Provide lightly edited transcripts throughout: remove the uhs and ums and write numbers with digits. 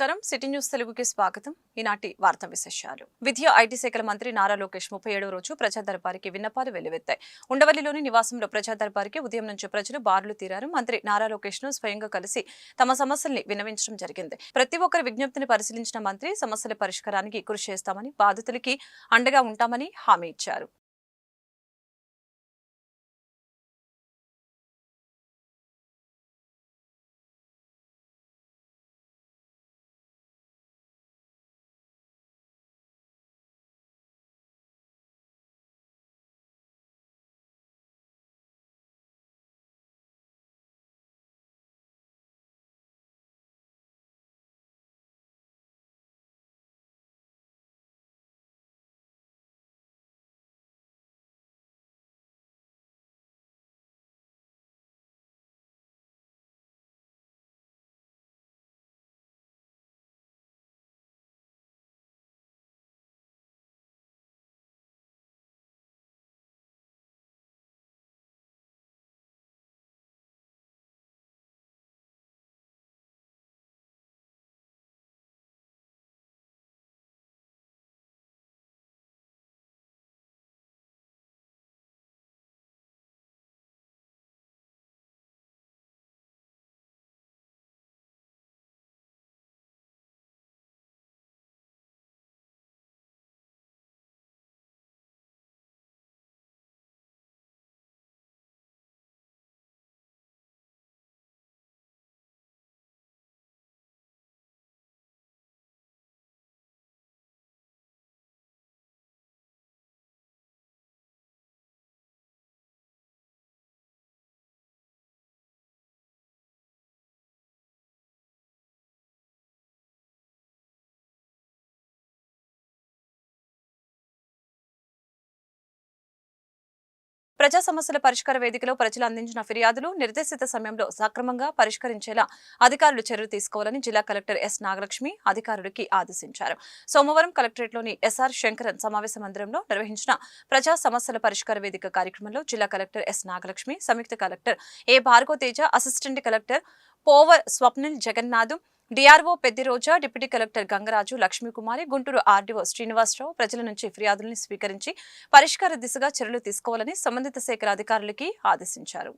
నమస్కారం city news తెలుగుకి స్వాగతం. ఈనాటి వార్తా విశేషాలు. విద్య ఐటీ శాఖల మంత్రి నారా లోకేష్ 37వ రోజు ప్రజా దర్బారికి విన్నపాలు వెల్లువెత్తాయి. ఉండవల్లిలోని నివాసంలో ప్రజా దర్బారికి ఉదయం నుంచి ప్రజలు బారులు తీరారు. మంత్రి నారా లోకేష్ ను స్వయంగా కలిసి తమ సమస్యల్ని విన్నవించడం జరిగింది. ప్రతి ఒక్కరి విజ్ఞప్తిని పరిశీలించిన మంత్రి సమస్యల పరిష్కారానికి కృషి చేస్తామని, బాధితులకి అండగా ఉంటామని హామీ ఇచ్చారు. ప్రజా సమస్యల పరిష్కార వేదికలో ప్రజలు అందించిన ఫిర్యాదులు నిర్దేశిత సమయంలో సక్రమంగా పరిష్కరించేలా అధికారులు చర్యలు తీసుకోవాలని జిల్లా కలెక్టర్ ఎస్ నాగలక్ష్మి అధికారులకి ఆదేశించారు. సోమవారం కలెక్టరేట్లోని ఎస్ఆర్ శంకరన్ సమావేశ మందిరంలో నిర్వహించిన ప్రజా సమస్యల పరిష్కార వేదిక కార్యక్రమంలో జిల్లా కలెక్టర్ ఎస్ నాగలక్ష్మి, సంయుక్త collector A Bhargava Teja, assistant collector Powar Swapnil Jagannath, DRO Peddiroja, deputy collector Gangaraju, Lakshmikumari, Guntur RDO Srinivasarao ప్రజల నుంచి ఫిర్యాదులను స్వీకరించి పరిష్కార దిశగా చర్యలు తీసుకోవాలని సంబంధిత శాఖల అధికారులకి ఆదేశించారు.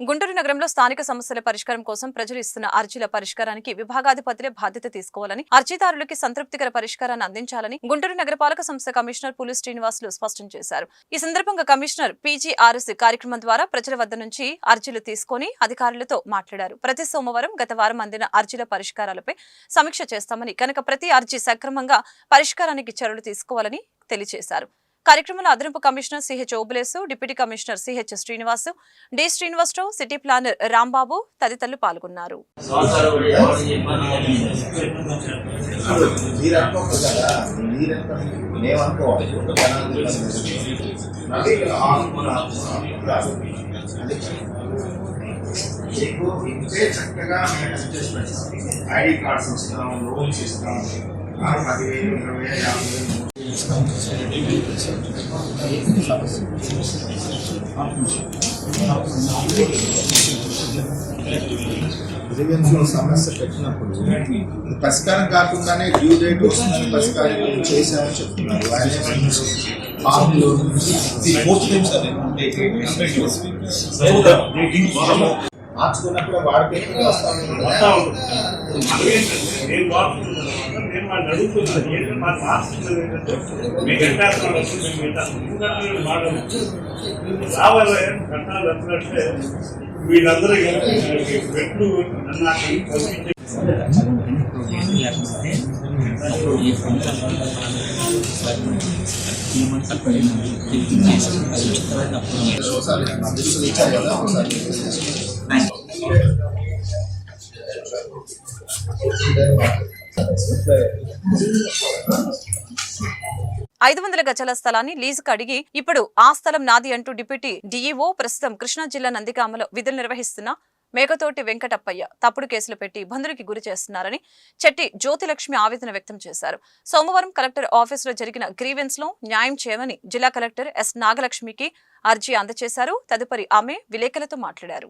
గుంటూరు నగరంలో స్థానిక సమస్యల పరిష్కారం కోసం ప్రజలు ఇస్తున్న అర్జీల పరిష్కారానికి విభాగాధిపతులే బాధ్యత తీసుకోవాలని, అర్జీదారులకి సంతృప్తికర పరిష్కారాన్ని అందించాలని గుంటూరు నగరపాలక సంస్థ కమిషనర్ పులి శ్రీనివాసులు స్పష్టం చేశారు. ఈ సందర్భంగా కమిషనర్ పీజీఆర్ఎస్ కార్యక్రమం ద్వారా ప్రజల వద్ద నుంచి అర్జీలు తీసుకుని అధికారులతో మాట్లాడారు. ప్రతి సోమవారం గత వారం అందిన అర్జీల పరిష్కారాలపై సమీక్ష చేస్తామని, కనుక ప్రతి అర్జీ సక్రమంగా పరిష్కారానికి చర్యలు తీసుకోవాలని తెలియజేశారు. కార్యక్రమంలో అదనపు commissioner CH Obulesu, deputy commissioner CH Srinivasu, D Srinivasarao, city planner Rambabu తదితరులు పాల్గొన్నారు. చక్కగా ఐడి కార్డ్స్ ఇస్తాం, లోన్స్ ఇస్తాం, 10,000, 20,000, 50,000 సమస్య పెట్టినప్పుడు పరిష్కారం కాకుండానే డ్యూ డేట్ వస్తుందని పరిష్కారం చేశామని చెప్తున్నారు. మార్చుకున్నప్పుడు వాడిపోయి వస్తాను. వీళ్ళందరూ ఒకసారి దిశలు ఇచ్చారు కదా ఒకసారి 500 గజాల స్థలాన్ని లీజుకు అడిగి ఇప్పుడు ఆ స్థలం నాది అంటూ డిప్యూటీ డీఈఓ ప్రస్తుతం కృష్ణా జిల్లా నందిగామలో విధులు నిర్వహిస్తున్న మేకతోటి వెంకటప్పయ్య తప్పుడు కేసులు పెట్టి ఇబ్బందులకి గురి చేస్తున్నారని చెట్టి జ్యోతిలక్ష్మి ఆవేదన వ్యక్తం చేశారు. సోమవారం కలెక్టర్ ఆఫీసులో జరిగిన గ్రీవెన్స్ లో న్యాయం చేయమని జిల్లా కలెక్టర్ ఎస్ నాగలక్ష్మికి అర్జీ అందజేశారు. తదుపరి ఆమె విలేకరులతో మాట్లాడారు.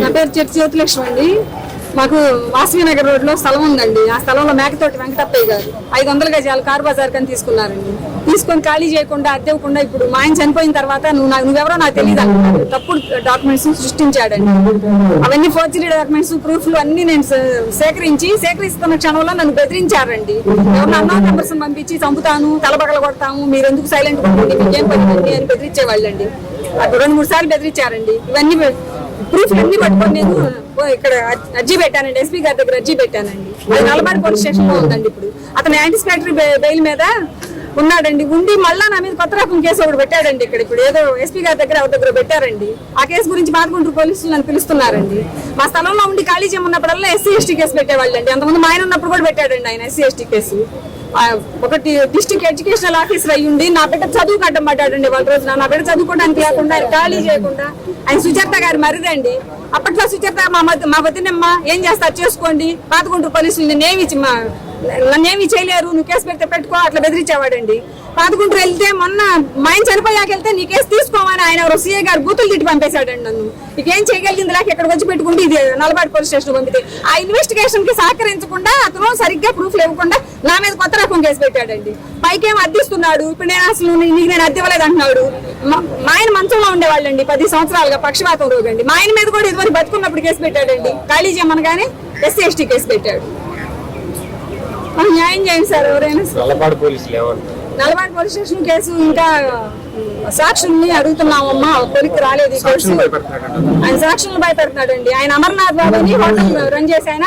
నా పేరు చెట్టి జ్యోతిలక్ష్మి అండి. మాకు వాసవి నగర్ రోడ్ లో స్థలం ఉందండి. ఆ స్థలంలో మేకతోటి వెంకటప్పయ్య గారు 500 గజాలు కార్ బజార్ కని తీసుకున్నారండి. తీసుకొని ఖాళీ చేయకుండా అద్దెవ్వకుండా ఇప్పుడు మా ఆయన చనిపోయిన తర్వాత నువ్వెవరో నాకు తెలియదు అంటున్నారు. తప్పుడు డాక్యుమెంట్స్ సృష్టించాడండి. అవన్నీ ఫోర్జరీ డాక్యుమెంట్స్ ప్రూఫ్లు అన్ని నేను సేకరిస్తున్న క్షణంలో నన్ను బెదిరించారండి. ఎవరిని అన్నోన్ నెంబర్స్ పంపించి చంపుతాను, తలబగల కొడతాము, మీరు ఎందుకు సైలెంట్ ఉంటుంది, మీకేం పని అని బెదిరించేవాళ్ళండి. 2-3 సార్లు బెదిరించారండి. ఇవన్నీ ప్రూఫ్లు అన్ని పట్టుకొని నేను ఇక్కడ అర్జీ పెట్టానండి, ఎస్పీ గారి దగ్గర అర్జీ పెట్టానండి. అది నల్లబారి పోలీస్ స్టేషన్ లో ఉందండి. ఇప్పుడు అతను యాంటిసిపేటరీ బెయిల్ మీద ఉన్నాడండి. ఉండి మళ్ళా నా మీద కొత్త రకం కేసు ఒకటి పెట్టాడండి. ఇప్పుడు ఏదో ఎస్పీ గారి దగ్గర పెట్టారండి. ఆ కేసు గురించి బాదగుంటూరు పోలీసులు నన్ను పిలుస్తున్నారండి. మా స్థలంలో ఉండి ఖాళీ చేయమన్నప్పుడల్లా SC ST కేసు పెట్టేవాళ్ళండి. అంతకుముందు మా ఆయన ఉన్నప్పుడు కూడా పెట్టాడండి ఆయన SC ST కేసు. ఒకటి డిస్ట్రిక్ట్ ఎడ్యుకేషనల్ ఆఫీసర్ అయ్యుండి నా బిడ్డ చదువు కట్టం పడ్డాడండి. వాళ్ళ రోజున నా బిడ్డ చదువుకోవడానికి లేకుండా ఆయన ఖాళీ చేయకుండా ఆయన సుచరిత గారు మరిదండి. అప్పట్లో సుచరిత మా వదినమ్మ ఏం చేస్తారు చేసుకోండి, బాదగుంటూరు పోలీసులు నన్నేమి చేయలేరు, నువ్వు కేసు పెడితే పెట్టుకో అట్లా బెదిరించేవాడండి. బాదగుంటూరు వెళ్తే మొన్న మా ఆయన చనిపోయాక వెళ్తే నీ కేసు తీసుకోమని ఆయన CA గారు బూతులు తిట్టి పంపేశాడండి నన్ను. నీకేం చేయగలిగింది లేక ఎక్కడికి వచ్చి పెట్టుకుంటే ఇది నల్లబాటి పోలీస్ స్టేషన్ పంపితే ఆ ఇన్వెస్టిగేషన్ కి సహకరించకుండా అతను సరిగ్గా ప్రూఫ్లు ఇవ్వకుండా నా మీద కొత్త రకం కేసు పెట్టాడండి. పైకేం అద్దిస్తున్నాడు. ఇప్పుడు నేను అసలు నీకు నేను అద్దెవ్వలేదు అంటున్నాడు. మా ఆయన మంచంలో ఉండేవాళ్ళండి 10 సంవత్సరాలుగా పక్షవాతం రోగండి. మా ఆయన మీద కూడా ఇదివరకు బతుకున్నప్పుడు కేసు పెట్టాడండి. ఖాళీ చేయమనగానే SC ST కేసు పెట్టాడు. మాకు న్యాయం చేయండి సార్. ఎవరైనా నల్లబాటి పోలీస్ స్టేషన్ కేసు ఇంకా సాక్షుల్ని అడుగుతున్నామమ్మా, కొలికి రాలేదు ఈ కేసు. ఆయన సాక్షులను భయపెడుతున్నాడండి. ఆయన అమర్నాథ్ బాబుని హోటల్ రన్ చేసి ఆయన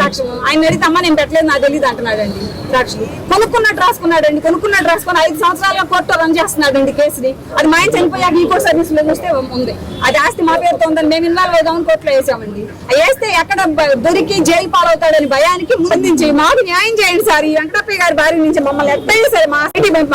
సాక్షులు ఆయన అడిగితే అమ్మ నేను పెట్టలేదు నాకు తెలియదు అంటున్నాడండి. సాక్షులు కొనుక్కున్నట్టు రాసుకున్నాడండి. కొనుక్కున్నట్టు రాసుకొని 5 సంవత్సరాల కోర్టులో రన్ చేస్తున్నాడండి కేసుని. అది మా ఆయన చనిపోయాక ఈ కోర్టు సర్వీస్ లో చూస్తే ఉంది. అది ఆస్తి మా పేరుతో ఉందని మేము ఇన్వాల్వ్ అవుదామని కోర్టులో వేసామండి. వేస్తే ఎక్కడ దొరికి జైలు పాలవుతాడని భయానికి ముందుంచి మాకు న్యాయం చేయండి సార్. ఈ వెంకటప్పయ్య గారి భార్య నుంచి మమ్మల్ని ఎట్టయినా సరే మా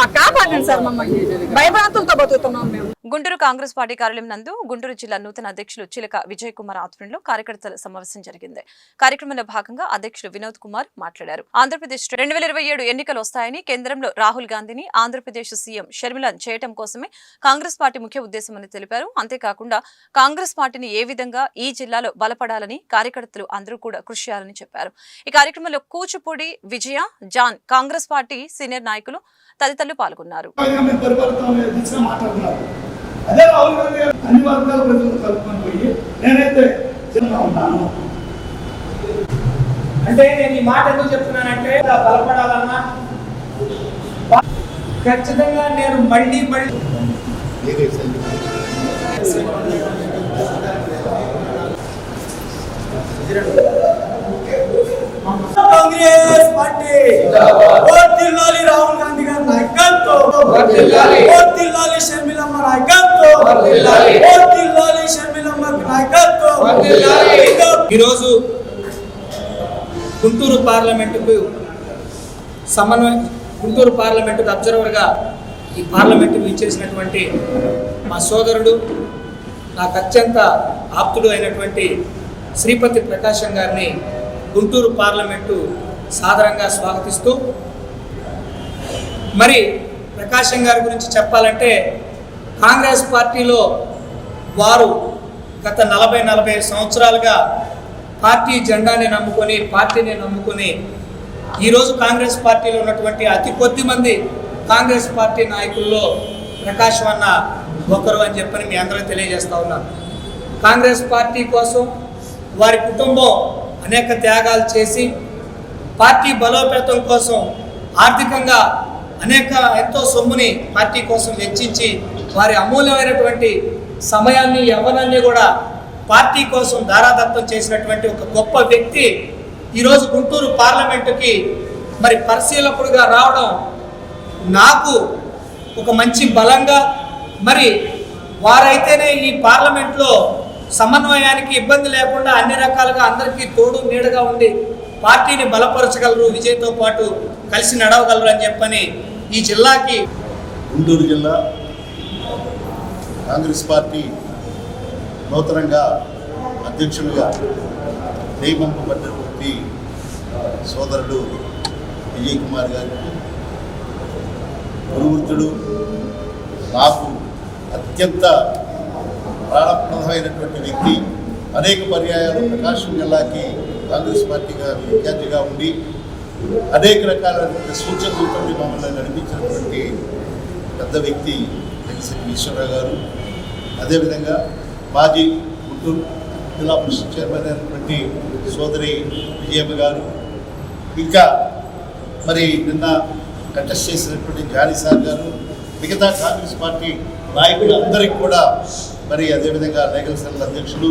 మాకు కాపాడండి సార్. మమ్మల్ని భయభ్రాంతులతో బతుకుతున్నాం మేము. గుంటూరు కాంగ్రెస్ పార్టీ కార్యాలయం నందు గుంటూరు జిల్లా నూతన అధ్యక్షులు చిలక విజయ్ కుమార్ ఆధ్వర్యంలో కార్యకర్తల సమావేశం జరిగింది. కార్యక్రమంలో భాగంగా అధ్యక్షులు వినోద్ కుమార్ మాట్లాడారు. ఆంధ్రప్రదేశ్ 2027 ఎన్నికలు వస్తాయని, కేంద్రంలో రాహుల్ గాంధీని ఆంధ్రప్రదేశ్ సీఎం షర్మిలను చేయడం కోసమే కాంగ్రెస్ పార్టీ ముఖ్య ఉద్దేశమని తెలిపారు. అంతేకాకుండా కాంగ్రెస్ పార్టీని ఏ విధంగా ఈ జిల్లాలో బలపడాలని కార్యకర్తలు అందరూ కూడా కృషి చేయాలని చెప్పారు. ఈ కార్యక్రమంలో కూచిపూడి విజయ, జాన్, కాంగ్రెస్ పార్టీ సీనియర్ నాయకులు తదితరులు పాల్గొన్నారు. అదే రాహుల్ గాంధీ అన్ని వర్గాల ప్రజలను కలుపుకొని పోయి నేనైతే చిన్నగా ఉన్నాను అంటే నేను ఈ మాట ఎందుకు చెప్తున్నానంటే బలపడాలన్నా ఖచ్చితంగా నేను మళ్ళీ కాంగ్రెస్ పార్టీ వర్ధిల్లాలి, రాహుల్ గాంధీ గారి నాయకత్వం వర్ధిల్లాలి, వర్ధిల్లాలి షర్మిలమ్మ నాయకత్వం వర్ధిల్లాలి, వర్ధిల్లాలి షర్మిలమ్మ నాయకత్వం వర్ధిల్లాలి. ఈరోజు గుంటూరు పార్లమెంటుకు గుంటూరు పార్లమెంటుకు అబ్జర్వర్గా ఈ పార్లమెంటుకు ఇచ్చేసినటువంటి మా సోదరుడు, నాకు అత్యంత ఆప్తుడు అయినటువంటి శ్రీపతి ప్రకాశం గారిని గుంటూరు పార్లమెంటు సాదరంగా స్వాగతిస్తూ, మరి ప్రకాశం గారి గురించి చెప్పాలంటే కాంగ్రెస్ పార్టీలో వారు గత 40-45 సంవత్సరాలుగా పార్టీ జెండాని నమ్ముకొని, పార్టీని నమ్ముకొని ఈరోజు కాంగ్రెస్ పార్టీలో ఉన్నటువంటి అతి కొద్ది మంది కాంగ్రెస్ పార్టీ నాయకుల్లో ప్రకాశం అన్న ఒకరు అని చెప్పని మీ అందరూ తెలియజేస్తూ ఉన్నాను. కాంగ్రెస్ పార్టీ కోసం వారి కుటుంబం అనేక త్యాగాలు చేసి పార్టీ బలోపేతం కోసం ఆర్థికంగా ఎంతో సొమ్ముని పార్టీ కోసం వెచ్చించి వారి అమూల్యమైనటువంటి సమయాన్ని యవ్వనాన్ని కూడా పార్టీ కోసం ధారాదత్తం చేసినటువంటి ఒక గొప్ప వ్యక్తి ఈరోజు గుంటూరు పార్లమెంటుకి మరి పరిశీలకుడిగా రావడం నాకు ఒక మంచి బలంగా, మరి వారైతేనే ఈ పార్లమెంట్లో సమన్వయానికి ఇబ్బంది లేకుండా అన్ని రకాలుగా అందరికీ తోడు నీడగా ఉండి పార్టీని బలపరచగలరు, విజయ్తో పాటు కలిసి నడవగలరు అని చెప్పని ఈ జిల్లాకి గుంటూరు జిల్లా కాంగ్రెస్ పార్టీ నూతనంగా అధ్యక్షులుగా నియమింపబడినటువంటి సోదరుడు విజయ్ కుమార్ గారికి గురువృత్తుడు, నాకు అత్యంత ప్రాణప్రదమైనటువంటి వ్యక్తి, అనేక పర్యాయాలు ప్రకాశం జిల్లాకి కాంగ్రెస్ పార్టీగా ఇన్ఛార్జిగా ఉండి అనేక రకాలైన సూచనలతో మమ్మల్ని నడిపించినటువంటి పెద్ద వ్యక్తి వెంకటేశ్వర ఈశ్వరరావు గారు. అదేవిధంగా మాజీ గుంటూరు జిల్లా పరిషత్ చైర్మన్ అయినటువంటి సోదరి విజయమ్మ గారు, ఇంకా మరి నిన్న కంటెస్ట్ చేసినటువంటి జానీ సార్ గారు, మిగతా కాంగ్రెస్ పార్టీ నాయకులు అందరికీ కూడా, మరి అదేవిధంగా లీగల్ సెల్ అధ్యక్షులు,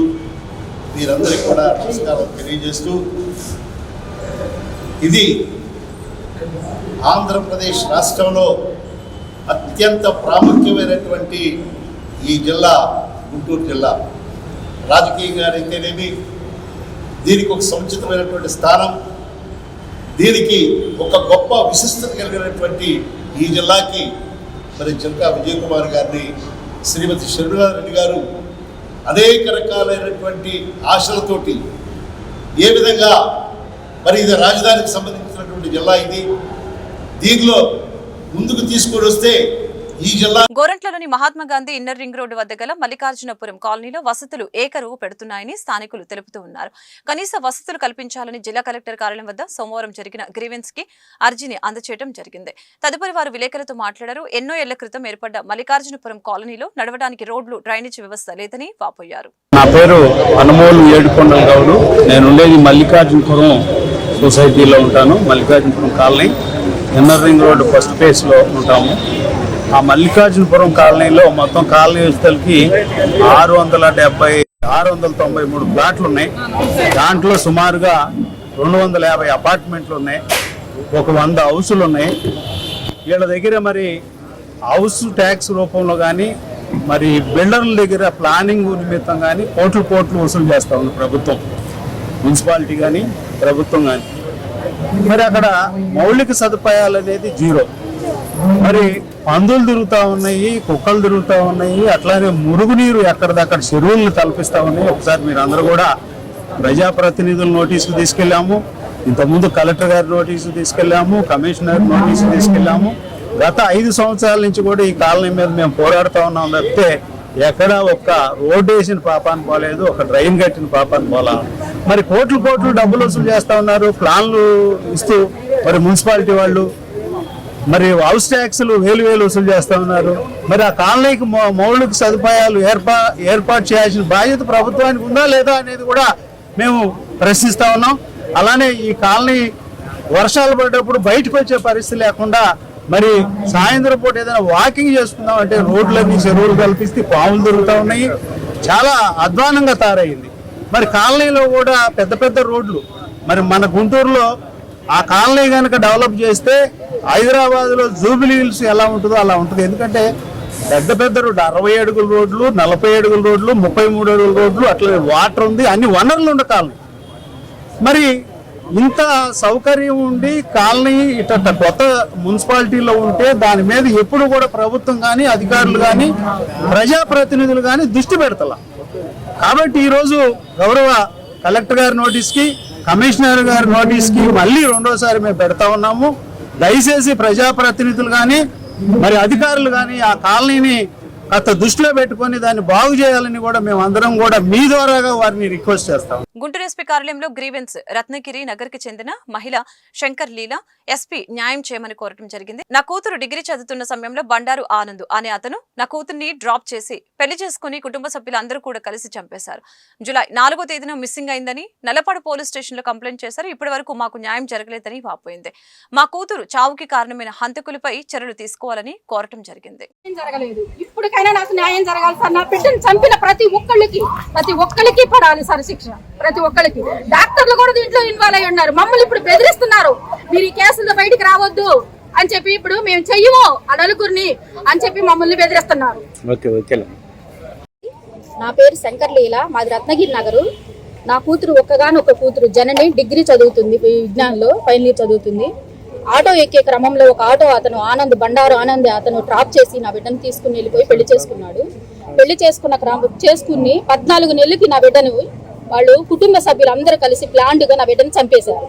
వీరందరికీ కూడా నమస్కారం తెలియజేస్తూ, ఇది ఆంధ్రప్రదేశ్ రాష్ట్రంలో అత్యంత ప్రాముఖ్యమైనటువంటి ఈ జిల్లా గుంటూరు జిల్లా. రాజకీయంగా అయితేనేమి దీనికి ఒక సముచితమైనటువంటి స్థానం, దీనికి ఒక గొప్ప విశిష్టత కలిగినటువంటి ఈ జిల్లాకి మరి జిల్కా విజయ్ కుమార్ గారిని, శ్రీమతి శరణారెడ్డి గారు అనేక రకాలైనటువంటి ఆశలతోటి ఏ విధంగా మరి ఇది రాజధానికి సంబంధించినటువంటి జిల్లా, ఇది దీనిలో ముందుకు తీసుకొని వస్తే ఈ జిల్లా. గోరంట్లలోని Mahatma Gandhi inner ring road వద్ద గల మల్లికార్జునపురం కాలనీలో వసతులు ఏకరువు పెడుతున్నాయని స్థానికులు తెలుపుతూ ఉన్నారు. కనీస వసతులు కల్పించాలని జిల్లా కలెక్టర్ కార్యాలయం వద్ద సోమవారం జరిగిన గ్రీవెన్స్ కి అర్జీని అందజేయడం జరిగింది. తదుపరి వారు విలేకరులతో మాట్లాడారు. ఎన్నో ఏళ్ల క్రితం ఏర్పడ్డ మల్లికార్జునపురం కాలనీలో నడవడానికి రోడ్లు, డ్రైనేజీ వ్యవస్థ లేదని వాపోయారు. నా పేరు అనుమోలు ఏడుకొండల గౌడు. నేను ఉండేది మల్లికార్జునపురం సొసైటీలో ఉంటాను. Mallikarjunapuram colony inner ring road first ఫేజ్లో ఉంటాము. ఆ మల్లికార్జునపురం కాలనీలో మొత్తం కాలనీ వ్యవస్థలకి 693 ప్లాట్లు ఉన్నాయి. దాంట్లో సుమారుగా 250 అపార్ట్మెంట్లు ఉన్నాయి, ఒక 100 హౌసులు ఉన్నాయి. వీళ్ళ దగ్గర మరి హౌస్ ట్యాక్స్ రూపంలో కానీ, మరి బిల్డర్ల దగ్గర ప్లానింగ్ నిమిత్తం కానీ కోట్లు వసూలు చేస్తూ ఉంది ప్రభుత్వం, మున్సిపాలిటీ కానీ ప్రభుత్వం కానీ. మరి అక్కడ మౌలిక సదుపాయాలు అనేది జీరో. మరి పందులు తిరుగుతూ ఉన్నాయి, కుక్కలు తిరుగుతూ ఉన్నాయి, అట్లానే మురుగునీరు ఎక్కడిదక్కడ చెరువులను తలపిస్తూ ఉన్నాయి. ఒకసారి మీరు అందరూ కూడా ప్రజాప్రతినిధుల నోటీసుకు తీసుకెళ్ళాము, ఇంతకుముందు కలెక్టర్ గారి నోటీసు తీసుకెళ్ళాము, కమిషనర్ నోటీసు తీసుకెళ్ళాము. గత 5 సంవత్సరాల నుంచి కూడా ఈ కాలనీ మీద మేము పోరాడుతూ ఉన్నాం తప్పితే ఎక్కడ ఒక్క రోడ్డు వేసిన పాపాన్ని పోలేదు, ఒక డ్రైన్ కట్టిన పాపాన్ని పోలా. మరి కోట్లు డబ్బులు వసూలు చేస్తూ ఉన్నారు ప్లాన్లు ఇస్తూ. మరి మున్సిపాలిటీ వాళ్ళు మరి హౌస్ ట్యాక్స్లు వేలు వసూలు చేస్తూ ఉన్నారు. మరి ఆ కాలనీకి మౌలిక సదుపాయాలు ఏర్పాటు చేయాల్సిన బాధ్యత ప్రభుత్వానికి ఉందా లేదా అనేది కూడా మేము ప్రశ్నిస్తూ ఉన్నాం. అలానే ఈ కాలనీ వర్షాలు పడేటప్పుడు బయటకు వచ్చే పరిస్థితి లేకుండా, మరి సాయంత్రం పూట ఏదైనా వాకింగ్ చేసుకుందాం అంటే రోడ్లన్నీ చెరువులు కల్పిస్తే పాములు దొరుకుతూ ఉన్నాయి. చాలా అధ్వానంగా తయారైంది. మరి కాలనీలో కూడా పెద్ద రోడ్లు, మరి మన గుంటూరులో ఆ కాలనీ కనుక డెవలప్ చేస్తే హైదరాబాద్లో జూబిలీ హిల్స్ ఎలా ఉంటుందో అలా ఉంటుంది. ఎందుకంటే పెద్ద రోడ్డు 60 అడుగుల రోడ్లు, 40 అడుగుల రోడ్లు, 33 అడుగుల రోడ్లు, అట్లనే వాటర్ ఉంది, అన్ని వనరులు ఉండే కాలనీ. మరి ఇంత సౌకర్యం ఉండి కాలనీ ఇట్ట కొత్త మున్సిపాలిటీలో ఉంటే దాని మీద ఎప్పుడు కూడా ప్రభుత్వం కానీ, అధికారులు కానీ, ప్రజాప్రతినిధులు కానీ దృష్టి పెడతలా. కాబట్టి ఈరోజు గౌరవ కలెక్టర్ గారి నోటీస్కి, కమిషనర్ గారి నోటీస్కి మళ్ళీ రెండోసారి మేము పెడతా ఉన్నాము. దయచేసి ప్రజాప్రతినిధులు కానీ, మరి అధికారులు కానీ ఆ కాలనీని కాస్త దృష్టిలో పెట్టుకొని దాన్ని బాగు చేయాలని కూడా మేము అందరం కూడా మీ ద్వారాగా వారిని రిక్వెస్ట్ చేస్తాం. గుంటూరు ఎస్పీ కార్యాలయంలో గ్రీవెన్స్ రత్నగిరి నగర్ కి చెందిన మహిళ శంకర్ లీలా ఎస్పీ న్యాయం చేయమని కోరటం జరిగింది. నా కూతురు డిగ్రీ చదువుతున్న సమయంలో బండారు ఆనంద్ అనే అతను నా కూతుర్ని డ్రాప్ చేసి పెళ్లి చేసుకుని కుటుంబ సభ్యులందరూ కూడా కలిసి చంపేశారు. జూలై 4వ తేదీన మిస్సింగ్ అయిందని నల్లపాడు పోలీస్ స్టేషన్ లో కంప్లైంట్ చేశారు. ఇప్పటి వరకు మాకు న్యాయం జరగలేదని వాపోయింది. మా కూతురు చావుకి కారణమైన హంతకులపై చర్యలు తీసుకోవాలని కోరటం జరిగింది. ఇప్పటికైనా నాకు న్యాయం జరగాలి సార్. నా బిడ్డను చంపిన ప్రతి ఒక్కరికి పడాలి సార్ శిక్ష. ప్రతి ఒక్కరికి. డాక్టర్లు కూడా దీంట్లో ఇన్వాల్వ్ అయి ఉన్నారు. మమ్మల్ని ఇప్పుడు బెదిరిస్తున్నారు, మీరు ఈ కేసులతో బయటికి రావద్దు అని చెప్పి, ఇప్పుడు మేము చెయ్యము ఆ నలుగురిని అని చెప్పి మమ్మల్ని బెదిరిస్తున్నారు. నా పేరు శంకర్ లీలా, మాది రత్నగిరి నగరు. నా కూతురు ఒక్కగానొక్క కూతురు జనని డిగ్రీ చదువుతుంది, విజ్ఞానంలో ఫైనల్ ఇయర్ చదువుతుంది. ఆటో ఎక్కే క్రమంలో ఒక ఆటో అతను ఆనంద్ బండారు ఆనంద్ అతను డ్రాప్ చేసి నా బిడ్డను తీసుకుని వెళ్ళిపోయి పెళ్లి చేసుకున్నాడు. పెళ్లి చేసుకుని 14 నెలలకి నా బిడ్డను వాళ్ళు కుటుంబ సభ్యులు అందరూ కలిసి ప్లాన్డ్గా నా బిడ్డను చంపేశారు.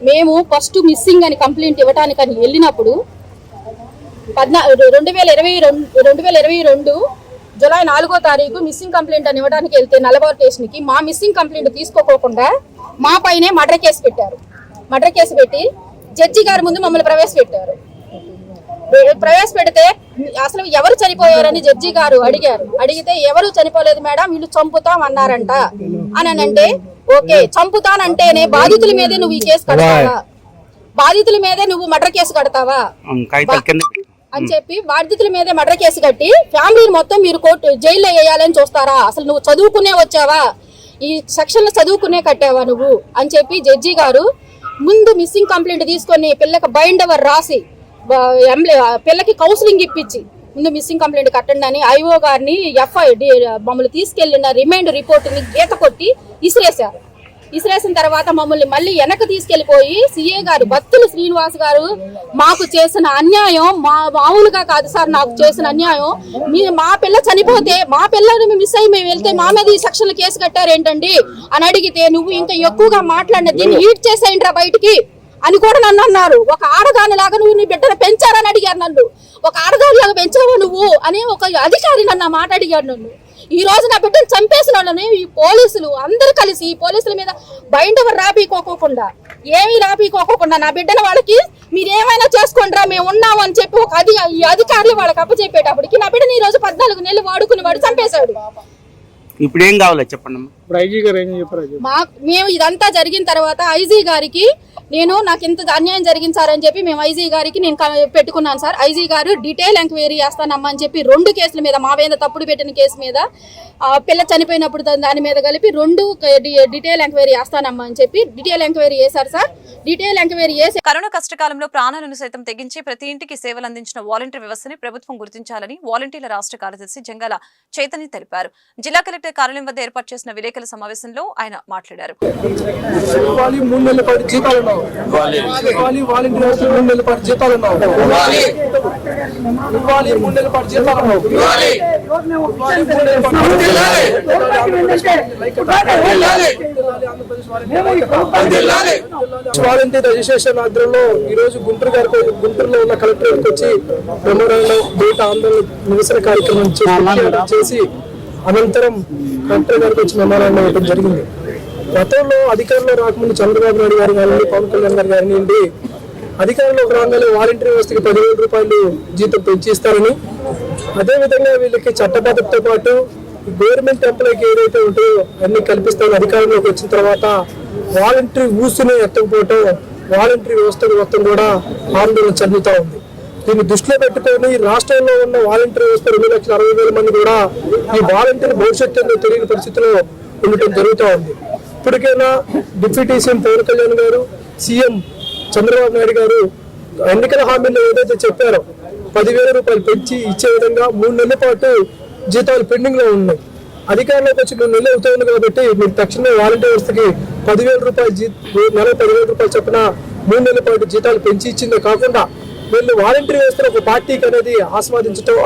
మేము ఫస్ట్ మిస్సింగ్ అని కంప్లైంట్ ఇవ్వడానికని వెళ్ళినప్పుడు 2022 జూలై 4వ తారీఖు మిస్సింగ్ కంప్లైంట్ అని ఇవ్వడానికి వెళ్తే నల్లబారు స్టేషన్కి మా మిస్సింగ్ కంప్లైంట్ తీసుకోకుండా మా పైనే మర్డర్ కేసు పెట్టారు. మర్డర్ కేసు పెట్టి జడ్జి గారి ముందు మమ్మల్ని ప్రవేశపెట్టారు. ప్రవేశపెడితే అసలు ఎవరు చనిపోయారని జడ్జి గారు అడిగితే ఎవరు చనిపోలేదు మేడం, వీళ్ళు చంపుతాం అన్నారంట అని అంటే, ఓకే చంపుతానంటేనే బాధితుల మీదే నువ్వు ఈ కేసు కడతావా, బాధితుల మీదే నువ్వు మర్డర్ కేసు కడతావా అని చెప్పి బాధితుల మీదే మర్డర్ కేసు కట్టి ఫ్యామిలీ మొత్తం మీరు జైల్లో వేయాలని చూస్తారా? అసలు నువ్వు చదువుకునే వచ్చావా, ఈ సెక్షన్ లో చదువుకునే కట్టావా నువ్వు అని చెప్పి జడ్జి గారు ముందు మిస్సింగ్ కంప్లైంట్ తీసుకొని పిల్లకి బైండ్ ఓవర్ రాసి పిల్లకి కౌన్సిలింగ్ ఇప్పించి ముందు మిస్సింగ్ కంప్లైంట్ కట్టండి అని ఐఓ గారిని మమ్మల్ని తీసుకెళ్లిన రిమైండ్ రిపోర్ట్ ని గీత కొట్టి ఇసిరేశారు. ఇసిరేసిన తర్వాత మమ్మల్ని మళ్ళీ వెనక్కి తీసుకెళ్లిపోయి సిఏ గారు బత్తుల శ్రీనివాస్ గారు మాకు చేసిన అన్యాయం మామూలుగా కాదు సార్, నాకు చేసిన అన్యాయం, మా పిల్ల చనిపోతే మా పిల్లని మిస్ అయ్యి మేము వెళ్తే మా మీద ఈ సెక్షన్లు కేసు కట్టారేంటండి అని అడిగితే, నువ్వు ఇంకా ఎక్కువగా మాట్లాడిన దీన్ని ఈడ్ చేసేయండిరా బయటికి అని కూడా నన్ను అన్నారు. ఒక ఆడదాని లాగా నువ్వు నీ బిడ్డను పెంచారని అడిగారు నన్ను. ఒక ఆడదాని లాగా పెంచావు నువ్వు అని ఒక అధికారి నన్ను మాట అడిగాడు నన్ను. ఈ రోజు నా బిడ్డను చంపేసిన వాళ్ళని ఈ పోలీసులు అందరూ కలిసి ఈ పోలీసుల మీద బైండ్ ఓవర్ రాపీకోకుండా ఏమీ రాపీకోకుండా నా బిడ్డను వాళ్ళకి మీరేమైనా చేసుకోండిరా మేము ఉన్నాము అని చెప్పి ఒక అధికారులు వాళ్ళకి అప్పచెప్పేటప్పటికి నా బిడ్డని ఈ రోజు 14 నెలలు వాడుకుని వాడు చంపేశాడు. ఇప్పుడు ఏం కావాలో చెప్పండి. మేము ఇదంతా జరిగిన తర్వాత ఐజీ గారికి నాకు ఇంత అన్యాయం జరిగించారని చెప్పి మేము ఐజీ గారికి నేను పెట్టుకున్నాను సార్. ఐజీ గారు డీటెయిల్ ఎంక్వైరీ చేస్తానమ్మా అని చెప్పి 2 కేసుల మీద మా మీద తప్పుడు పెట్టిన కేసు మీద పిల్ల చనిపోయినప్పుడు దాని మీద కలిపి 2 డీటెయిల్ ఎంక్వైరీ చేస్తానమ్మా అని చెప్పి డీటెయిల్ ఎంక్వైరీ చేశారు సార్. డీటెయిల్ ఎంక్వైరీ చేసి కరోనా కష్టకాలంలో ప్రాణాలను సైతం తెగించి ప్రతి ఇంటికి సేవలు అందించిన వాలంటీర్ వ్యవస్థని ప్రభుత్వం గుర్తించాలని వాలంటీర్ల రాష్ట్ర కార్యదర్శి జంగాల చైతన్య తెలిపారు. జిల్లా కలెక్టర్ కార్యాలయం వద్ద ఏర్పాటు చేసిన విలేకరుల సమావేశంలో ఆయన మాట్లాడారు. వాలంటీర్ రిజిస్ట్రేషన్ ఆధ్వర్యంలో ఈ రోజు గుంటూరులో ఉన్న కలెక్టరేట్కి వచ్చి మెమోరాండం బయట ఆందోళన నిరసన కార్యక్రమం చేసి అనంతరం కలెక్టర్ గారికి వచ్చి మెమోరాండం ఇవ్వడం జరిగింది. గతంలో అధికారంలో రాకముందు చంద్రబాబు నాయుడు గారి కానీ పవన్ కళ్యాణ్ గారి కానివ్వండి అధికారంలోకి రాగానే వాలంటీర్ వ్యవస్థకి 10,000 రూపాయలు జీతం పెంచిస్తారని, అదేవిధంగా వీళ్ళకి చట్టబద్ధతతో పాటు గవర్నమెంట్ ఎంప్లాయ్కి ఏదైతే ఉంటాయో అన్ని కల్పిస్తారని అధికారంలోకి వచ్చిన తర్వాత వాలంటీర్ ఊసునే ఎత్తకపోవటం వాలంటీర్ వ్యవస్థ మొత్తం కూడా ఆందోళన చెందుతూ ఉంది. దీన్ని దృష్టిలో పెట్టుకొని రాష్ట్రంలో ఉన్న వాలంటీర్ వ్యవస్థ 2,60,000 మంది కూడా ఈ వాలంటీర్ భవిష్యత్తు తెలియని పరిస్థితిలో ఉండటం జరుగుతూ ఉంది. ఇప్పటికైనా డిప్యూటీ సీఎం పవన్ కళ్యాణ్ గారు, సీఎం చంద్రబాబు నాయుడు గారు ఎన్నికల హామీలో ఏదైతే చెప్పారో 10,000 రూపాయలు పెంచి ఇచ్చే విధంగా 3 నెలల పాటు జీతాలు పెండింగ్ లో ఉన్నాయి. అధికారంలోకి వచ్చి 3 నెలలు అవుతుంది కాబట్టి మీరు తక్షణమే వాలంటీర్ వ్యవస్థకి 10,000 రూపాయలు నెల 10,000 రూపాయలు చొప్పున 3 నెలల పాటు జీతాలు పెంచి ఇచ్చిందే కాకుండా వీళ్ళు వాలంటీర్ వ్యవస్థను ఒక పార్టీకి అనేది ఆస్వాదించడం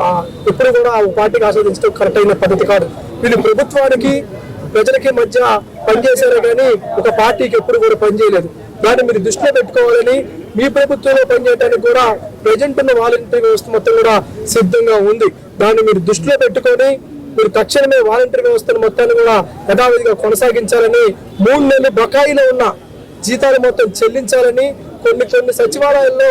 ఎప్పుడు కూడా ఆ పార్టీకి ఆస్వాదించడం కరెక్ట్ అయిన పద్ధతి కాదు. వీళ్ళు ప్రభుత్వానికి ప్రజలకి మధ్య పనిచేశారు కానీ ఒక పార్టీకి ఎప్పుడు కూడా పనిచేయలేదు. దాన్ని మీరు దృష్టిలో పెట్టుకోవాలని, మీ ప్రభుత్వంలో పనిచేయడానికి కూడా ప్రజెంట్ ఉన్న వాలంటీర్ వ్యవస్థ మొత్తం కూడా సిద్ధంగా ఉంది. దాన్ని మీరు దృష్టిలో పెట్టుకొని మీరు తక్షణమే వాలంటీర్ వ్యవస్థను మొత్తాన్ని కూడా యథావిధిగా కొనసాగించాలని, 3 నెలలు బకాయిలో ఉన్న జీతాలు మొత్తం చెల్లించాలని, కొన్ని సచివాలయాల్లో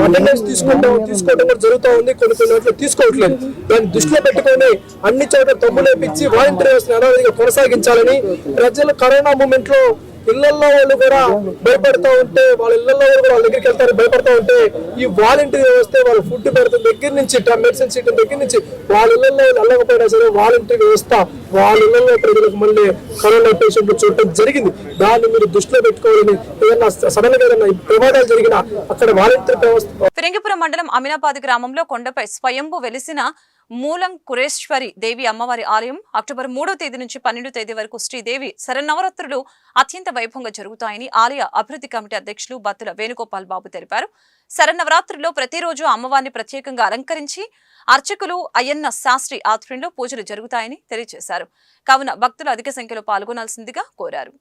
అటెండెన్స్ తీసుకోవడం కూడా జరుగుతూ ఉంది, కొన్ని వాటిలో తీసుకోవట్లేదు. దాన్ని దృష్టిలో పెట్టుకొని అన్ని చోట్ల తమ్ము లేపించి వాలంటీర్ వ్యవస్థను యథావిధిగా కొనసాగించాలని, ప్రజలు కరోనా మూమెంట్ లో ఇళ్లలో వాళ్ళు కూడా భయపడతా ఉంటే, వాళ్ళ ఇళ్లలో వాళ్ళు కూడా వాళ్ళ దగ్గరికి వెళ్తారు భయపడతా ఉంటే, ఈ వాలంటీర్ వ్యవస్థ వాళ్ళ ఫుడ్ పెడతాం దగ్గర నుంచి మెడిసిన్ సీట్ల దగ్గర నుంచి వాళ్ళ ఇళ్లలో వెళ్ళకపోయినా సరే వాలంటీర్ వ్యవస్థ వాళ్ళ ఇళ్లలో ప్రజలకు మళ్ళీ కరోనా పేషెంట్లు చూడటం జరిగింది. దాన్ని మీరు దృష్టిలో పెట్టుకోవాలని, ఏదైనా సడన్ గా ఏదైనా ప్రమాదాలు జరిగినా అక్కడ వాలంటీర్ వ్యవస్థ. ఫిరంగిపురం మండలం అమినాబాద్ గ్రామంలో కొండపై స్వయంభూ వెలిసిన మూలం కురేశ్వరి దేవి అమ్మవారి ఆలయం అక్టోబర్ 3వ తేదీ నుంచి 12వ తేదీ వరకు శ్రీదేవి శరన్నవరాత్రులు అత్యంత వైభవంగా జరుగుతాయని ఆలయ అభివృద్ధి కమిటీ అధ్యక్షులు బత్తుల వేణుగోపాల్ బాబు తెలిపారు. శరన్నవరాత్రుల్లో ప్రతిరోజు అమ్మవారిని ప్రత్యేకంగా అలంకరించి అర్చకులు అయ్యన్న శాస్త్రి ఆధ్వర్యంలో పూజలు జరుగుతాయని తెలియజేశారు. కావున భక్తులు అధిక సంఖ్యలో పాల్గొనాల్సిందిగా కోరారు.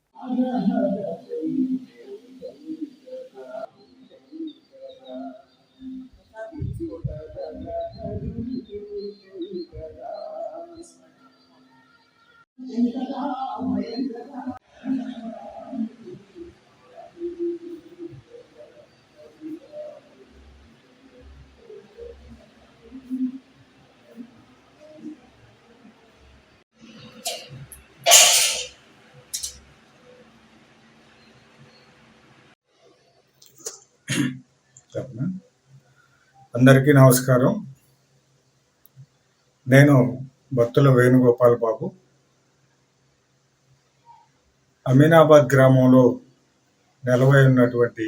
అందరికీ నమస్కారం. నేను బత్తుల వేణుగోపాల్ బాబు. అమీనాబాద్ గ్రామంలో నెలవై ఉన్నటువంటి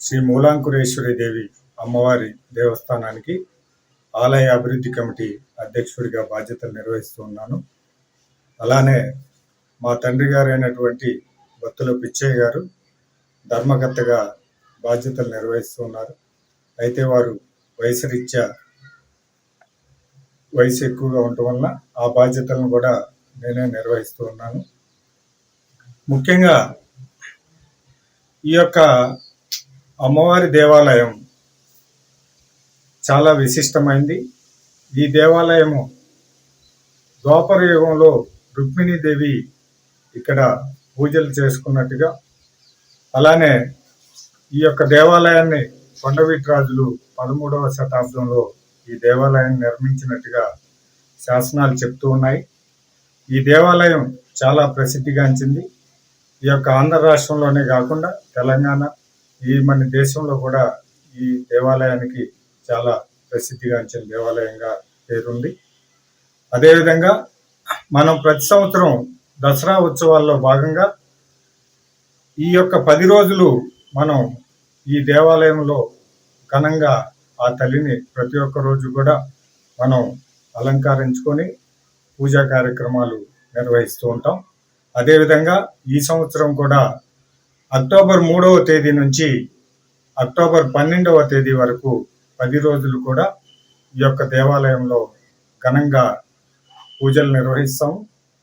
శ్రీ మూలాంకురేశ్వరి దేవి అమ్మవారి దేవస్థానానికి ఆలయ అభివృద్ధి కమిటీ అధ్యక్షుడిగా బాధ్యతలు నిర్వహిస్తూ ఉన్నాను. అలానే మా తండ్రి గారు అయినటువంటి బత్తుల పిచ్చయ్య గారు ధర్మకర్తగా బాధ్యతలు నిర్వహిస్తూ ఉన్నారు. అయితే వారు వయసు ఎక్కువగా ఉండటం వల్ల ఆ బాధ్యతలను కూడా నేనే నిర్వహిస్తూ ఉన్నాను. ముఖ్యంగా ఈ యొక్క అమ్మవారి దేవాలయం చాలా విశిష్టమైంది. ఈ దేవాలయము ద్వాపర యుగంలో రుక్మిణీదేవి ఇక్కడ పూజలు చేసుకున్నట్టుగా, అలానే ఈ యొక్క దేవాలయాన్ని కొండవీటి రాజులు 13వ శతాబ్దంలో ఈ దేవాలయాన్ని నిర్మించినట్టుగా శాసనాలు చెప్తూ ఉన్నాయి. ఈ దేవాలయం చాలా ప్రసిద్ధిగాంచింది. ఈ యొక్క ఆంధ్ర రాష్ట్రంలోనే కాకుండా తెలంగాణ, మన దేశంలో కూడా ఈ దేవాలయానికి చాలా ప్రసిద్ధిగాంచిన దేవాలయంగా పేరుంది. అదేవిధంగా మనం ప్రతి సంవత్సరం దసరా ఉత్సవాల్లో భాగంగా ఈ యొక్క 10 రోజులు మనం ఈ దేవాలయంలో ఘనంగా ఆ తల్లిని ప్రతి ఒక్క రోజు కూడా మనం అలంకరించుకొని పూజా కార్యక్రమాలు నిర్వహిస్తూ ఉంటాం. అదేవిధంగా ఈ సంవత్సరం కూడా అక్టోబర్ 3వ తేదీ నుంచి అక్టోబర్ 12వ తేదీ వరకు 10 రోజులు కూడా ఈ యొక్క దేవాలయంలో ఘనంగా పూజలు నిర్వహిస్తాం.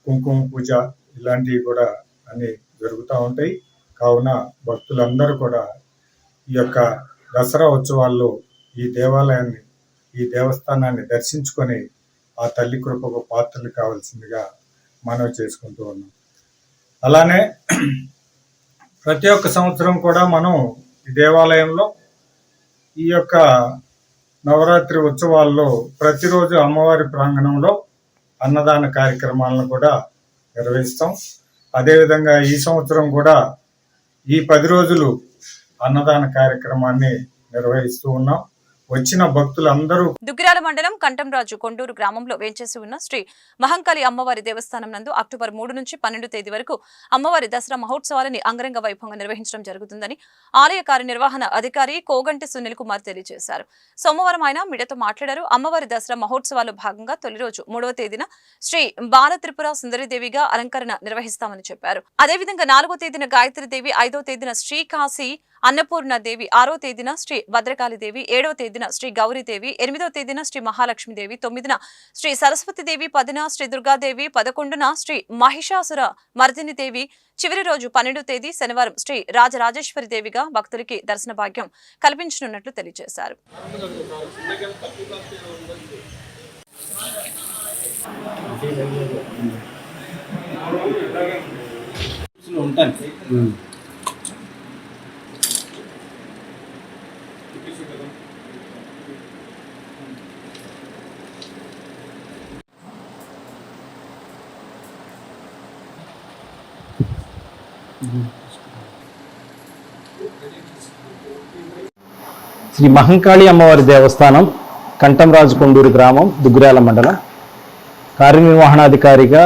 కుంకుమ పూజ ఇలాంటివి కూడా అన్ని జరుగుతూ ఉంటాయి. కావున భక్తులందరూ కూడా ఈ యొక్క దసరా ఉత్సవాల్లో ఈ దేవాలయాన్ని, ఈ దేవస్థానాన్ని దర్శించుకొని ఆ తల్లి కృపకు పాత్రలు కావాల్సిందిగా మనవి చేసుకుంటూ ఉన్నాం. అలానే ప్రతి ఒక్క సంవత్సరం కూడా మనం ఈ దేవాలయంలో ఈ యొక్క నవరాత్రి ఉత్సవాల్లో ప్రతిరోజు అమ్మవారి ప్రాంగణంలో అన్నదాన కార్యక్రమాలను కూడా నిర్వహిస్తాం. అదేవిధంగా ఈ సంవత్సరం కూడా ఈ 10 రోజులు అన్నదాన కార్యక్రమాన్ని నిర్వహిస్తూ ఉన్నాం. వచ్చిన భక్తులందరూ. దుగ్గిరాల మండలం కంటంరాజు కొండూరు గ్రామంలో వేంచేసి ఉన్న శ్రీ మహంకాళి అమ్మవారి దేవస్థానం నందు అక్టోబర్ 3 నుంచి 12 తేదీ వరకు అమ్మవారి దసరా మహోత్సవాలని అంగరంగ వైభవంగా నిర్వహించడం జరుగుతుందని ఆలయ కార్యనిర్వహణ అధికారి కోగంటి సునీల్ కుమార్ తెలియజేశారు. సోమవారం ఆయన మీడియాతో మాట్లాడారు. అమ్మవారి దసరా మహోత్సవాల్లో భాగంగా తొలి రోజు 3వ తేదీన శ్రీ బాల త్రిపుర సుందరిదేవిగా అలంకరణ నిర్వహిస్తామని చెప్పారు. అదేవిధంగా 4వ తేదీన గాయత్రీదేవి, 5వ తేదీన శ్రీకాశీ అన్నపూర్ణదేవి, 6వ తేదీన శ్రీ భద్రకాళిదేవి, 7వ తేదీన శ్రీ గౌరీదేవి, 8వ తేదీన శ్రీ మహాలక్ష్మీదేవి, 9న శ్రీ సరస్వతిదేవి, 10న శ్రీ దుర్గాదేవి, 11న శ్రీ మహిషాసుర మర్దినిదేవి, చివరి రోజు 12వ తేదీ శనివారం శ్రీ రాజరాజేశ్వరి దేవిగా భక్తులకి దర్శన భాగ్యం కల్పించనున్నట్లు తెలియజేశారు. శ్రీ మహంకాళి అమ్మవారి దేవస్థానం, కంఠంరాజు కొండూరు గ్రామం, దుగ్గిరాల మండలం. కార్యనిర్వహణాధికారిగా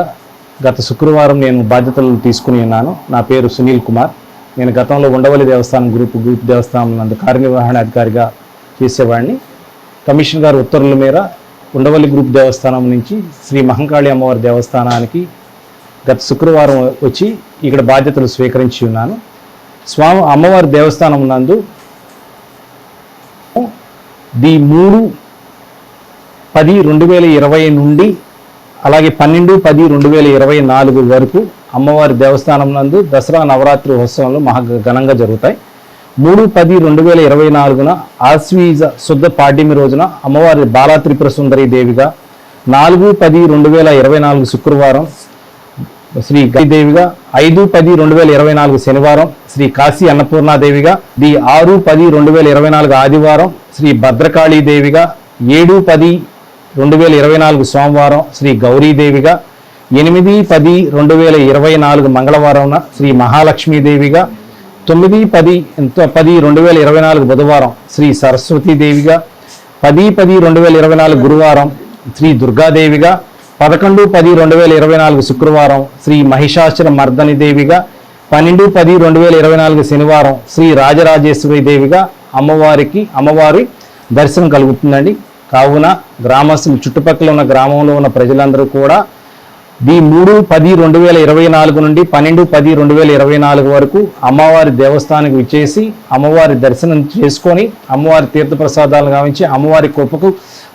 గత శుక్రవారం నేను బాధ్యతలు తీసుకుని ఉన్నాను. నా పేరు సునీల్ కుమార్. నేను గతంలో ఉండవల్లి దేవస్థానం గ్రూప్ దేవస్థానం నందు కార్యనిర్వహణాధికారిగా చేసేవాడిని. కమిషనర్ గారి ఉత్తర్వుల మేర ఉండవల్లి గ్రూప్ దేవస్థానం నుంచి శ్రీ మహంకాళి అమ్మవారి దేవస్థానానికి గత శుక్రవారం వచ్చి ఇక్కడ బాధ్యతలు స్వీకరించి ఉన్నాను. అమ్మవారి దేవస్థానం నందు ది 3/10/2020 నుండి అలాగే 12/10/2024 వరకు అమ్మవారి దేవస్థానం నందు దసరా నవరాత్రి ఉత్సవాలు మహా ఘనంగా జరుగుతాయి. 3/10/2024 ఆశ్వీజ శుద్ధ పాడ్యమి రోజున అమ్మవారి బాలా త్రిపుర సుందరి దేవిగా, 4/10/2024 శుక్రవారం శ్రీ గౌరీదేవిగా, 5/10/2024 శనివారం శ్రీ కాశీ అన్నపూర్ణాదేవిగా, ది 6/10/2024 ఆదివారం శ్రీ భద్రకాళీదేవిగా, 7/10/2024 సోమవారం శ్రీ గౌరీదేవిగా, 8/10/2024 మంగళవారం శ్రీ మహాలక్ష్మీదేవిగా, 9/10/2024 బుధవారం శ్రీ సరస్వతీదేవిగా, 10/10/2024 గురువారం శ్రీ దుర్గాదేవిగా, 11/10/2024 శుక్రవారం శ్రీ మహిషాసుర మర్దని దేవిగా, 12/10/2024 శనివారం శ్రీ రాజరాజేశ్వరి దేవిగా అమ్మవారి దర్శనం కలుగుతుందండి. కావున గ్రామస్తులు, చుట్టుపక్కల ఉన్న గ్రామంలో ఉన్న ప్రజలందరూ కూడా ది 3/10/2024 నుండి 12/10/2024 వరకు అమ్మవారి దేవస్థానానికి విచ్చేసి అమ్మవారి దర్శనం చేసుకొని అమ్మవారి తీర్థప్రసాదాలు గావించి అమ్మవారి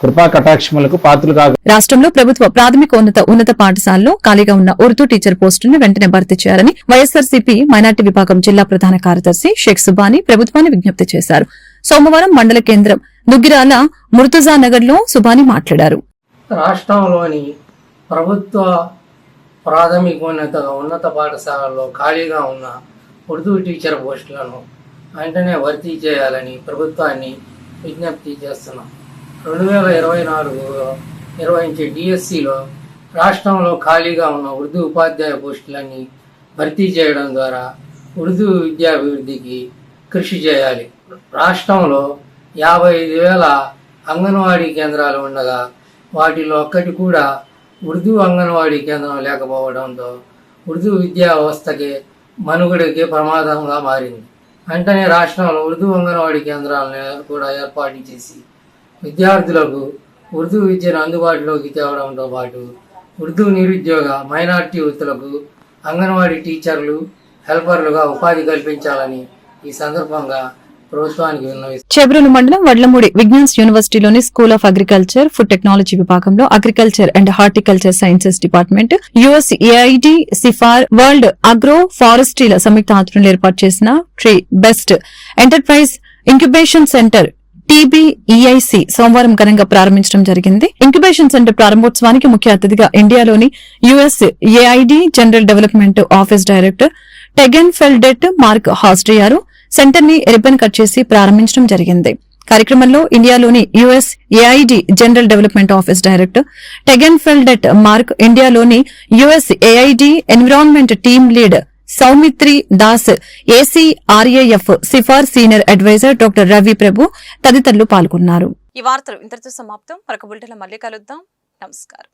కృపా కటాక్షములకు పాత్రలు కాగా. రాష్ట్రంలో ప్రభుత్వ ప్రాథమిక ఉన్నత పాఠశాలలో ఖాళీగా ఉన్న ఉర్దూ టీచర్ పోస్టులను వెంటనే భర్తీ చేయాలని వైఎస్సార్సీపీ మైనార్టీ విభాగం జిల్లా ప్రధాన కార్యదర్శి షేక్ సుబానీ ప్రభుత్వాన్ని విజ్ఞప్తి చేశారు. సోమవారం మండల కేంద్రం దుగ్గిరాల ముర్తుజా నగర్ లో సుబానీ మాట్లాడారు. రాష్ట్రంలోని ప్రభుత్వ ఉన్నత పాఠశాలల్లో ఖాళీగా ఉన్న ఉర్దూ టీచర్ పోస్టులను వెంటనే భర్తీ చేయాలని ప్రభుత్వాన్ని విజ్ఞప్తి చేస్తున్నాం. 2024లో నిర్వహించే డిఎస్సిలో రాష్ట్రంలో ఖాళీగా ఉన్న ఉర్దూ ఉపాధ్యాయ పోస్టులన్నీ భర్తీ చేయడం ద్వారా ఉర్దూ విద్యాభివృద్ధికి కృషి చేయాలి. రాష్ట్రంలో 55,000 అంగన్వాడీ కేంద్రాలు ఉండగా వాటిలో ఒక్కటి కూడా ఉర్దూ అంగన్వాడీ కేంద్రం లేకపోవడంతో ఉర్దూ విద్యా వ్యవస్థకి మనుగడకి ప్రమాదంగా మారింది. వెంటనే రాష్ట్రంలో ఉర్దూ అంగన్వాడీ కేంద్రాలను కూడా ఏర్పాటు చేసి విద్యార్థులకు ఉర్దూ విద్యను అందుబాటులోకి తేవడంతో పాటు ఉర్దూ నిరుద్యోగ మైనార్టీ యువతులకు అంగన్వాడీ టీచర్లు, హెల్పర్లుగా ఉపాధి కల్పించాలని ఈ సందర్భంగా ప్రభుత్వానికి విన్నవిస్తారు. చెబ్రోలు మండలం వడ్లమూడి విజ్ఞాన్స్ యూనివర్సిటీలోని school of agriculture, food technology విభాగంలో agriculture and horticulture sciences department, USAID, CIFOR, world agro ఫారెస్ట్రీల సంయుక్త ఆధ్వర్యంలో ఏర్పాటు చేసిన tree best enterprise incubation centre TBEIC సోమవారం ఘనంగా ప్రారంభించడం జరిగింది. ఇంక్యుబేషన్ సెంటర్ ప్రారంభోత్సవానికి ముఖ్య అతిథిగా ఇండియాలోని USAID general development office director Tegen Feldet Mark హాస్ట్రియారు సెంటర్ ని రిబ్బన్ కట్ చేసి ప్రారంభించడం జరిగింది. కార్యక్రమంలో ఇండియాలోని USAID general development office director Tegen Feldet Mark, ఇండియాలోని USAID environment team lead Soumitri Das, ACRAF CIFOR senior advisor doctor Ravi Prabhu తదితరులు పాల్గొన్నారు. ఈ వార్తలు ఇంతటితో సమాప్తం. మరొక బులెటిన్లో మళ్ళీ కలుద్దాం. నమస్కారం.